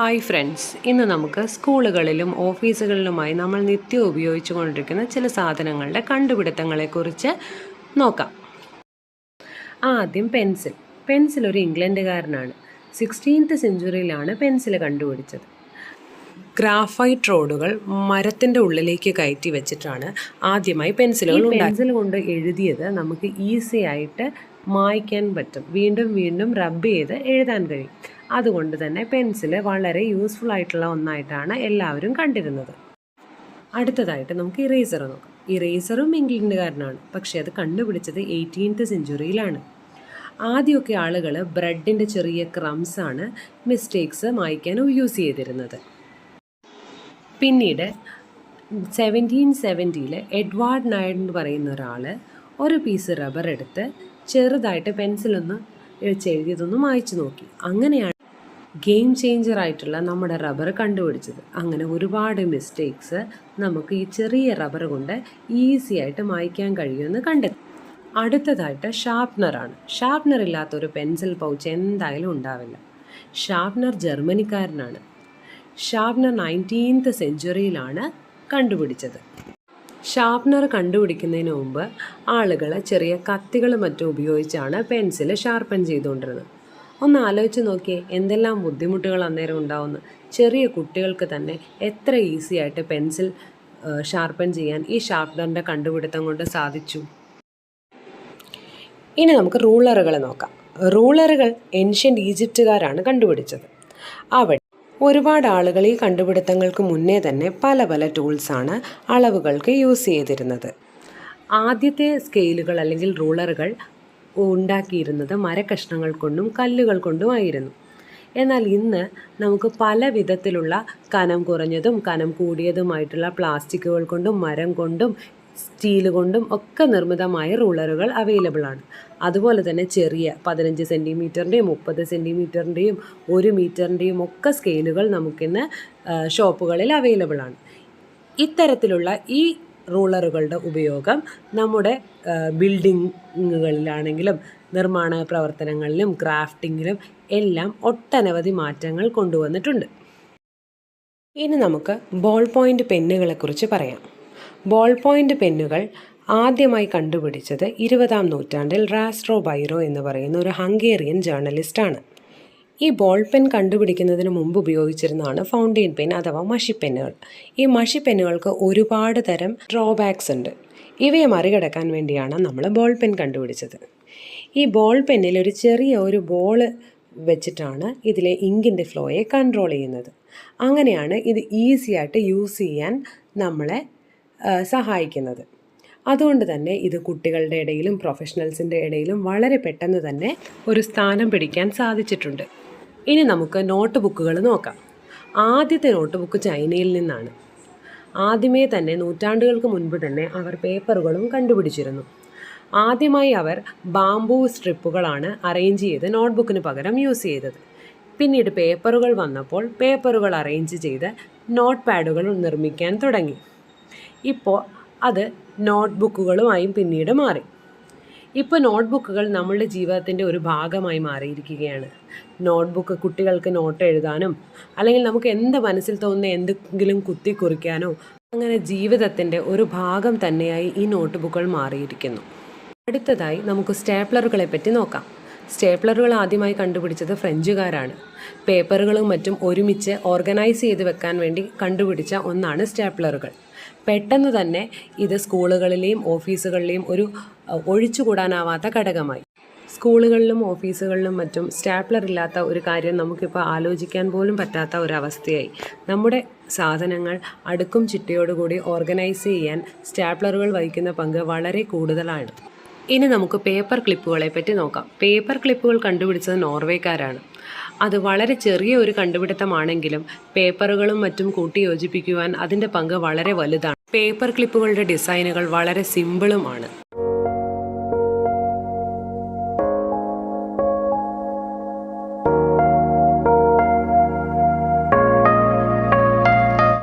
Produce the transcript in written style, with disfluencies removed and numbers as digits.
Hi friends, ഇന്ന് നമുക്ക് സ്കൂളുകളിലും ഓഫീസുകളിലുമായി നമ്മൾ നിത്യം ഉപയോഗിച്ചു കൊണ്ടിരിക്കുന്ന ചില സാധനങ്ങളുടെ കണ്ടുപിടുത്തങ്ങളെക്കുറിച്ച് നോക്കാം. ആദ്യം പെൻസിൽ ഒരു ഇംഗ്ലണ്ടുകാരനാണ്. 16th സെഞ്ച്വറിയിലാണ് പെൻസിൽ കണ്ടുപിടിച്ചത്. ഗ്രാഫൈറ്റ് റോഡുകൾ മരത്തിൻ്റെ ഉള്ളിലേക്ക് കയറ്റി വെച്ചിട്ടാണ് ആദ്യമായി പെൻസിലുകൾ പെൻസിൽ കൊണ്ട് എഴുതിയത് നമുക്ക് ഈസി ആയിട്ട് മായ്ക്കാൻ പറ്റും. വീണ്ടും വീണ്ടും റബ്ബ് ചെയ്ത് എഴുതാൻ കഴിയും. അതുകൊണ്ട് തന്നെ പെൻസിൽ വളരെ യൂസ്ഫുൾ ആയിട്ടുള്ള ഒന്നായിട്ടാണ് എല്ലാവരും കണ്ടിരുന്നത്. അടുത്തതായിട്ട് നമുക്ക് ഇറേസർ നോക്കാം. ഇറേസറും ഇംഗ്ലണ്ടുകാരനാണ്, പക്ഷേ അത് കണ്ടുപിടിച്ചത് 18th സെഞ്ച്വറിയിലാണ്. ആദ്യമൊക്കെ ആളുകൾ ബ്രെഡിൻ്റെ ചെറിയ ക്രംസാണ് മിസ്റ്റേക്സ് മായ്ക്കാൻ യൂസ് ചെയ്തിരുന്നത്. പിന്നീട് 1770 എഡ്വാർഡ് നയർ എന്ന് പറയുന്ന ഒരാൾ ഒരു പീസ് റബ്ബർ എടുത്ത് ചെറുതായിട്ട് പെൻസിലൊന്ന് എഴുതിയതൊന്ന് മായ്ച്ചു നോക്കി. അങ്ങനെയാണ് ഗെയിം ചേഞ്ചർ ആയിട്ടുള്ള നമ്മുടെ റബ്ബർ കണ്ടുപിടിച്ചത്. അങ്ങനെ ഒരുപാട് മിസ്റ്റേക്സ് നമുക്ക് ഈ ചെറിയ റബ്ബർ കൊണ്ട് ഈസി ആയിട്ട് മായ്ക്കാൻ കഴിയുമെന്ന് കണ്ടെത്തി. അടുത്തതായിട്ട് ഷാർപ്നറാണ്. ഷാർപ്നർ ഇല്ലാത്തൊരു പെൻസിൽ പൗച്ച് എന്തായാലും ഉണ്ടാവില്ല. ഷാർപ്നർ ജർമ്മനിക്കാരനാണ്. ഷാർപ്നർ 19th സെഞ്ച്വറിയിലാണ് കണ്ടുപിടിച്ചത്. ഷാർപ്നർ കണ്ടുപിടിക്കുന്നതിന് മുമ്പ് ആളുകൾ ചെറിയ കത്തികളും മറ്റും ഉപയോഗിച്ചാണ് പെൻസിൽ ഷാർപ്പൻ ചെയ്തുകൊണ്ടിരുന്നത്. ഒന്ന് ആലോചിച്ച് നോക്കിയേ, എന്തെല്ലാം ബുദ്ധിമുട്ടുകൾ അന്നേരം ഉണ്ടാവുന്നു. ചെറിയ കുട്ടികൾക്ക് തന്നെ എത്ര ഈസി ആയിട്ട് പെൻസിൽ ഷാർപ്പൻ ചെയ്യാൻ ഈ ഷാർപ്നറിൻ്റെ കണ്ടുപിടുത്തം കൊണ്ട് സാധിച്ചു. ഇനി നമുക്ക് റൂളറുകൾ നോക്കാം. റൂളറുകൾ ഏൻഷ്യൻ്റ് ഈജിപ്തുകാരാണ് കണ്ടുപിടിച്ചത്. അവിടെ ഒരുപാട് ആളുകൾ ഈ കണ്ടുപിടുത്തങ്ങൾക്ക് മുന്നേ തന്നെ പല പല ടൂൾസാണ് അളവുകൾക്ക് യൂസ് ചെയ്തിരുന്നത്. ആദ്യത്തെ സ്കെയിലുകൾ അല്ലെങ്കിൽ റൂളറുകൾ ഉണ്ടാക്കിയിരുന്നത് മരക്കഷ്ണങ്ങൾ കൊണ്ടും കല്ലുകൾ കൊണ്ടുമായിരുന്നു. എന്നാൽ ഇന്ന് നമുക്ക് പല വിധത്തിലുള്ള കനം കുറഞ്ഞതും കനം കൂടിയതുമായിട്ടുള്ള പ്ലാസ്റ്റിക്കുകൾ കൊണ്ടും മരം കൊണ്ടും സ്റ്റീൽ കൊണ്ടും ഒക്കെ നിർമ്മിതമായ റൂളറുകൾ അവൈലബിൾ ആണ്. അതുപോലെ തന്നെ ചെറിയ 15 സെൻറ്റിമീറ്ററിൻ്റെയും 30 സെൻറ്റിമീറ്ററിൻ്റെയും 1 മീറ്ററിൻ്റെയും ഒക്കെ സ്കെയിലുകൾ നമുക്കിന്ന് ഷോപ്പുകളിൽ അവൈലബിൾ ആണ്. ഇത്തരത്തിലുള്ള ഈ റൂളറുകളുടെ ഉപയോഗം നമ്മുടെ ബിൽഡിങ്ങുകളിലാണെങ്കിലും നിർമ്മാണ പ്രവർത്തനങ്ങളിലും ക്രാഫ്റ്റിങ്ങിലും എല്ലാം ഒട്ടനവധി മാറ്റങ്ങൾ കൊണ്ടുവന്നിട്ടുണ്ട്. ഇനി നമുക്ക് ബോൾ പോയിൻ്റ് പെന്നുകളെക്കുറിച്ച് പറയാം. ബോൾ പോയിൻ്റ് പെന്നുകൾ ആദ്യമായി കണ്ടുപിടിച്ചത് 20ാം നൂറ്റാണ്ടിൽ റാസ്ട്രോ ബൈറോ എന്ന് പറയുന്ന ഒരു ഹംഗേറിയൻ ജേർണലിസ്റ്റാണ്. ഈ ബോൾ പെൻ കണ്ടുപിടിക്കുന്നതിന് മുമ്പ് ഉപയോഗിച്ചിരുന്നതാണ് ഫൗണ്ടെയിൻ പെൻ അഥവാ മഷിപ്പെന്നുകൾ. ഈ മഷിപ്പെന്നുകൾക്ക് ഒരുപാട് തരം ഡ്രോബാക്സ് ഉണ്ട്. ഇവയെ മറികടക്കാൻ വേണ്ടിയാണ് നമ്മൾ ബോൾ പെൻ കണ്ടുപിടിച്ചത്. ഈ ബോൾ പെന്നിൽ ഒരു ചെറിയ ഒരു ബോൾ വെച്ചിട്ടാണ് ഇതിലെ ഇങ്കിൻ്റെ ഫ്ലോയെ കൺട്രോൾ ചെയ്യുന്നത്. അങ്ങനെയാണ് ഇത് ഈസി ആയിട്ട് യൂസ് ചെയ്യാൻ നമ്മളെ സഹായിക്കുന്നത്. അതുകൊണ്ട് തന്നെ ഇത് കുട്ടികളുടെ ഇടയിലും പ്രൊഫഷണൽസിൻ്റെ ഇടയിലും വളരെ പെട്ടെന്ന് തന്നെ ഒരു സ്ഥാനം പിടിക്കാൻ സാധിച്ചിട്ടുണ്ട്. ഇനി നമുക്ക് നോട്ട് ബുക്കുകൾ നോക്കാം. ആദ്യത്തെ നോട്ട് ബുക്ക് ചൈനയിൽ നിന്നാണ്. ആദ്യമേ തന്നെ നൂറ്റാണ്ടുകൾക്ക് മുൻപ് തന്നെ അവർ പേപ്പറുകളും കണ്ടുപിടിച്ചിരുന്നു. ആദ്യമായി അവർ ബാംബൂ സ്ട്രിപ്പുകളാണ് അറേഞ്ച് ചെയ്ത് നോട്ട്ബുക്കിന് പകരം യൂസ് ചെയ്തത്. പിന്നീട് പേപ്പറുകൾ വന്നപ്പോൾ പേപ്പറുകൾ അറേഞ്ച് ചെയ്ത് നോട്ട് പാഡുകൾ നിർമ്മിക്കാൻ തുടങ്ങി. ഇപ്പോൾ അത് നോട്ട് ബുക്കുകളുമായും പിന്നീട് മാറി. ഇപ്പോൾ നോട്ട് ബുക്കുകൾ നമ്മളുടെ ജീവിതത്തിൻ്റെ ഒരു ഭാഗമായി മാറിയിരിക്കുകയാണ്. നോട്ട്ബുക്ക് കുട്ടികൾക്ക് നോട്ട് എഴുതാനും അല്ലെങ്കിൽ നമുക്ക് എന്ത് മനസ്സിൽ തോന്നുന്ന എന്തെങ്കിലും കുത്തി കുറിക്കാനോ അങ്ങനെ ജീവിതത്തിൻ്റെ ഒരു ഭാഗം തന്നെയായി ഈ നോട്ട് ബുക്കുകൾ മാറിയിരിക്കുന്നു. അടുത്തതായി നമുക്ക് സ്റ്റേപ്ലറുകളെ പറ്റി നോക്കാം. സ്റ്റേപ്ലറുകൾ ആദ്യമായി കണ്ടുപിടിച്ചത് ഫ്രഞ്ചുകാരാണ്. പേപ്പറുകളും മറ്റും ഒരുമിച്ച് ഓർഗനൈസ് ചെയ്ത് വെക്കാൻ വേണ്ടി കണ്ടുപിടിച്ച ഒന്നാണ് സ്റ്റേപ്ലറുകൾ. പെട്ടെന്ന് തന്നെ ഇത് സ്കൂളുകളിലെയും ഓഫീസുകളിലെയും ഒരു ഒഴിച്ചുകൂടാനാവാത്ത ഘടകമായി. സ്കൂളുകളിലും ഓഫീസുകളിലും മറ്റും സ്റ്റാപ്ലർ ഇല്ലാത്ത ഒരു കാര്യം നമുക്കിപ്പോൾ ആലോചിക്കാൻ പോലും പറ്റാത്ത ഒരവസ്ഥയായി. നമ്മുടെ സാധനങ്ങൾ അടുക്കും ചിട്ടയോടുകൂടി ഓർഗനൈസ് ചെയ്യാൻ സ്റ്റാപ്ലറുകൾ വഹിക്കുന്ന പങ്ക് വളരെ കൂടുതലാണ്. ഇനി നമുക്ക് പേപ്പർ ക്ലിപ്പുകളെ പറ്റി നോക്കാം. പേപ്പർ ക്ലിപ്പുകൾ കണ്ടുപിടിച്ചത് നോർവേക്കാരാണ്. അത് വളരെ ചെറിയ ഒരു കണ്ടുപിടുത്തമാണെങ്കിലും പേപ്പറുകളും മറ്റും കൂട്ടി യോജിപ്പിക്കുവാൻ അതിൻ്റെ പങ്ക് വളരെ വലുതാണ്. പേപ്പർ ക്ലിപ്പുകളുടെ ഡിസൈനുകൾ വളരെ സിമ്പിളുമാണ്.